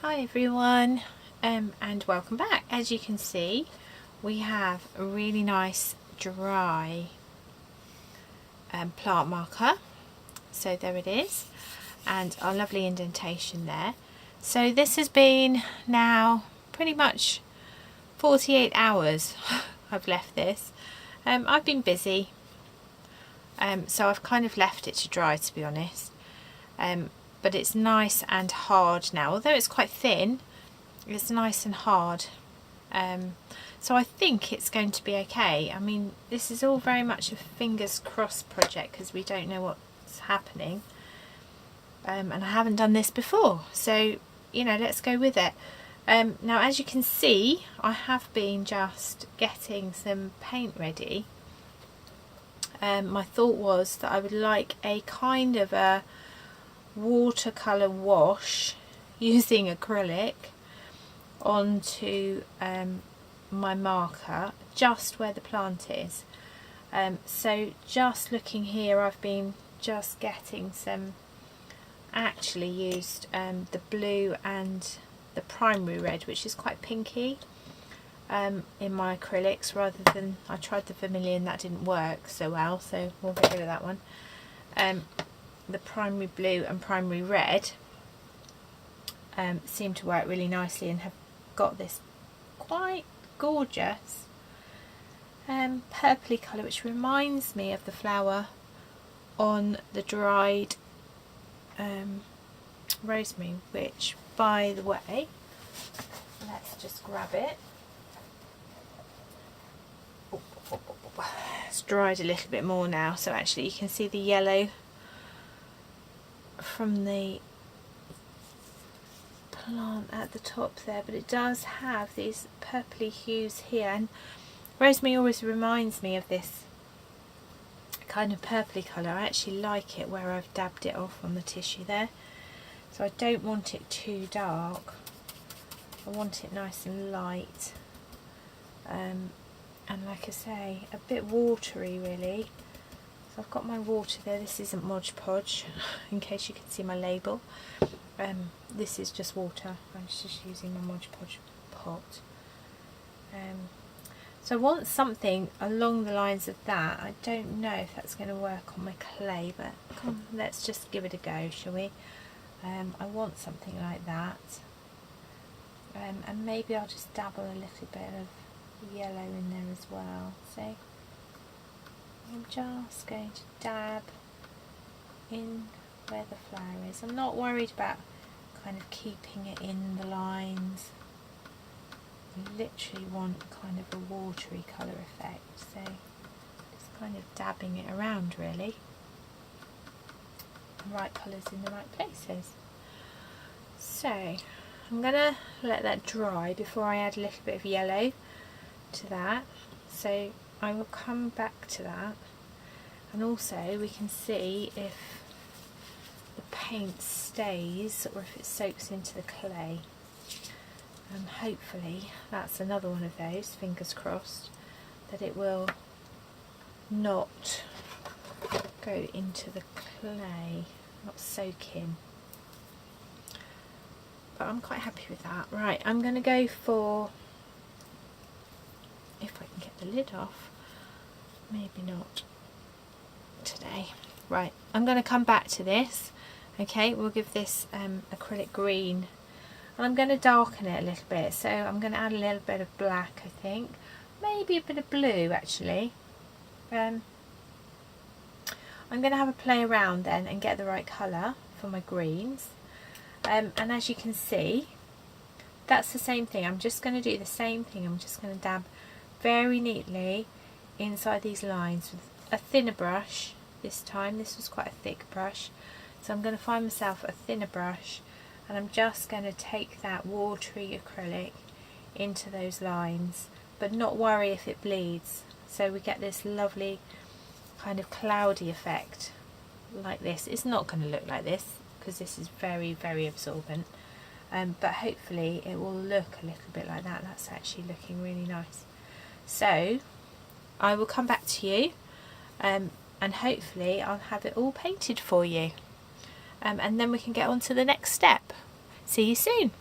Hi everyone, and welcome back. As you can see, we have a really nice dry plant marker. So there it is, and our lovely indentation there. So this has been now pretty much 48 hours I've left this. I've been busy, so I've kind of left it to dry, to be honest. But it's nice and hard now, although it's quite thin. It's nice and hard, so I think it's going to be okay. I mean, this is all very much a fingers crossed project because we don't know what's happening, and I haven't done this before, so you know, let's go with it. Now, as you can see, I have been just getting some paint ready. My thought was that I would like a kind of a watercolour wash using acrylic onto my marker just where the plant is. So just looking here, I've been just getting some, actually used the blue and the primary red, which is quite pinky, in my acrylics, rather than, I tried the vermilion, that didn't work so well, so we'll get rid of that one. The primary blue and primary red seem to work really nicely and have got this quite gorgeous purpley colour, which reminds me of the flower on the dried rosemary, which, by the way, let's just grab it. It's dried a little bit more now, so actually you can see the yellow from the plant at the top there, but it does have these purpley hues here, and rosemary always reminds me of this kind of purpley colour. I actually like it where I've dabbed it off on the tissue there, so I don't want it too dark. I want it nice and light, and like I say, a bit watery really. So I've got my water there. This isn't Mod Podge, in case you can see my label. This is just water. I'm just using my Mod Podge pot. So I want something along the lines of that. I don't know if that's going to work on my clay, but come on, let's just give it a go, shall we? I want something like that. And maybe I'll just dabble a little bit of yellow in there as well. See? I'm just going to dab in where the flower is. I'm not worried about kind of keeping it in the lines. I literally want kind of a watery colour effect, so just kind of dabbing it around really. The right colours in the right places. So I'm going to let that dry before I add a little bit of yellow to that. So I will come back to that, and also we can see if the paint stays or if it soaks into the clay, and hopefully that's another one of those, fingers crossed, that it will not go into the clay, not soak in. But I'm quite happy with that. Right, I'm going to go for, if I can get the lid off, maybe not today. Right, I'm going to come back to this. Okay, we'll give this acrylic green, and I'm going to darken it a little bit, so I'm going to add a little bit of black, I think, maybe a bit of blue actually. I'm going to have a play around then and get the right colour for my greens, and as you can see, that's the same thing. I'm just going to do the same thing. I'm just going to dab very neatly inside these lines with a thinner brush this time. This was quite a thick brush, so I'm going to find myself a thinner brush, and I'm just going to take that watery acrylic into those lines, but not worry if it bleeds, so we get this lovely kind of cloudy effect like this. It's not going to look like this because this is very, very absorbent, but hopefully it will look a little bit like that. That's actually looking really nice. So I will come back to you, and hopefully I'll have it all painted for you, and then we can get on to the next step. See you soon.